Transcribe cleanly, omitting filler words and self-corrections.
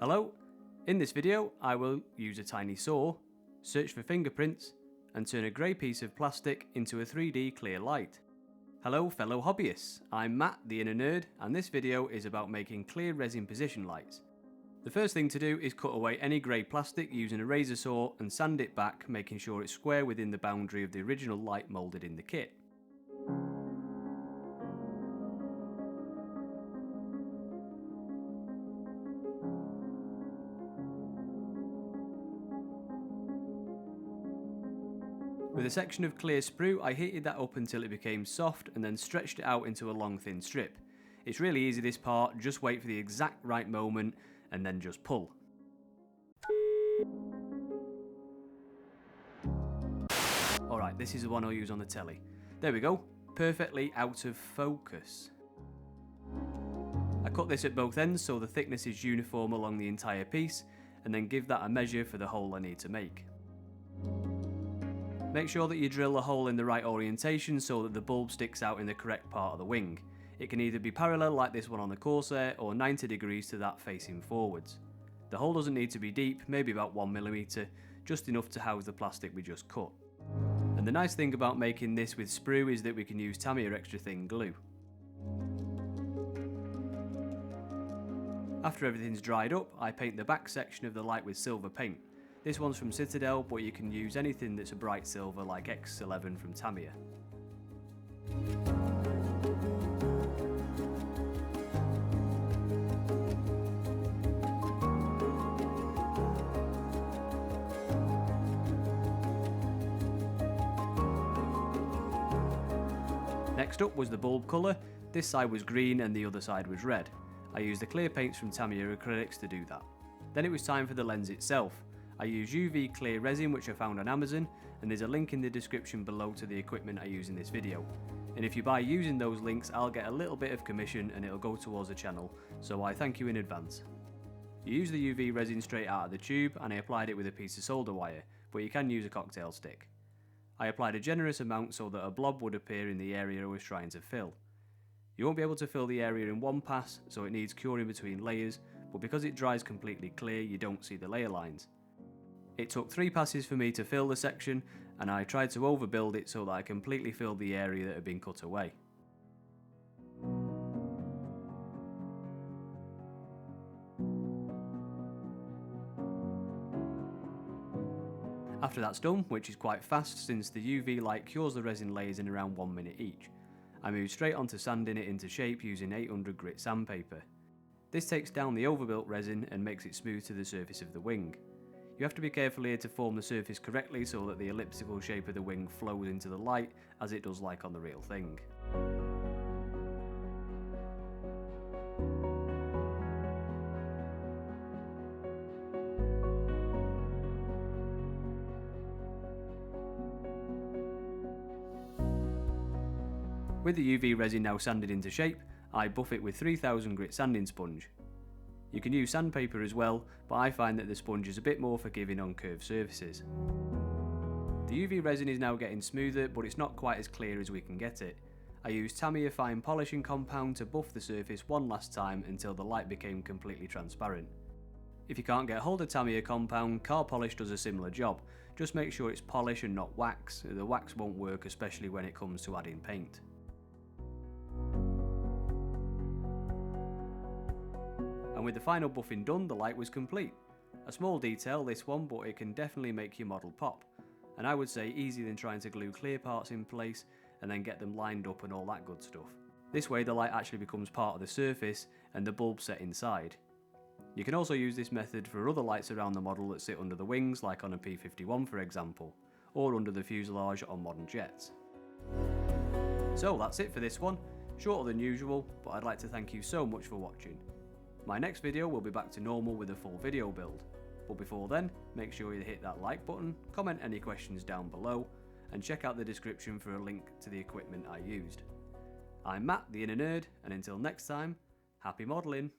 Hello, in this video I will use a tiny saw, search for fingerprints and turn a grey piece of plastic into a 3D clear light. Hello fellow hobbyists, I'm Matt the Inner Nerd and this video is about making clear resin position lights. The first thing to do is cut away any grey plastic using a razor saw and sand it back, making sure it's square within the boundary of the original light moulded in the kit. With a section of clear sprue, I heated that up until it became soft and then stretched it out into a long thin strip. It's really easy this part, just wait for the exact right moment and then just pull. Alright, this is the one I'll use on the telly. There we go, perfectly out of focus. I cut this at both ends so the thickness is uniform along the entire piece and then give that a measure for the hole I need to make. Make sure that you drill a hole in the right orientation so that the bulb sticks out in the correct part of the wing. It can either be parallel like this one on the Corsair or 90 degrees to that facing forwards. The hole doesn't need to be deep, maybe about 1mm, just enough to house the plastic we just cut. And the nice thing about making this with sprue is that we can use Tamiya Extra Thin glue. After everything's dried up, I paint the back section of the light with silver paint. This one's from Citadel, but you can use anything that's a bright silver like X11 from Tamiya. Next up was the bulb colour. This side was green and the other side was red. I used the clear paints from Tamiya acrylics to do that. Then it was time for the lens itself. I use UV clear resin which I found on Amazon, and there's a link in the description below to the equipment I use in this video. And if you buy using those links, I'll get a little bit of commission and it'll go towards the channel, so I thank you in advance. You use the UV resin straight out of the tube and I applied it with a piece of solder wire, but you can use a cocktail stick. I applied a generous amount so that a blob would appear in the area I was trying to fill. You won't be able to fill the area in one pass, so it needs curing between layers, but because it dries completely clear you don't see the layer lines. It took 3 passes for me to fill the section, and I tried to overbuild it so that I completely filled the area that had been cut away. After that's done, which is quite fast since the UV light cures the resin layers in around 1 minute each, I moved straight on to sanding it into shape using 800 grit sandpaper. This takes down the overbuilt resin and makes it smooth to the surface of the wing. You have to be careful here to form the surface correctly so that the elliptical shape of the wing flows into the light as it does like on the real thing. With the UV resin now sanded into shape, I buff it with 3000 grit sanding sponge. You can use sandpaper as well, but I find that the sponge is a bit more forgiving on curved surfaces. The UV resin is now getting smoother, but it's not quite as clear as we can get it. I used Tamiya fine polishing compound to buff the surface one last time until the light became completely transparent. If you can't get hold of Tamiya compound, car polish does a similar job. Just make sure it's polish and not wax. The wax won't work, especially when it comes to adding paint. And with the final buffing done, the light was complete. A small detail this one, but it can definitely make your model pop. And I would say easier than trying to glue clear parts in place and then get them lined up and all that good stuff. This way the light actually becomes part of the surface and the bulb set inside. You can also use this method for other lights around the model that sit under the wings, like on a P51 for example, or under the fuselage on modern jets. So that's it for this one. Shorter than usual, but I'd like to thank you so much for watching. My next video will be back to normal with a full video build, but before then, make sure you hit that like button, comment any questions down below, and check out the description for a link to the equipment I used. I'm Matt the Inner Nerd, and until next time, happy modelling!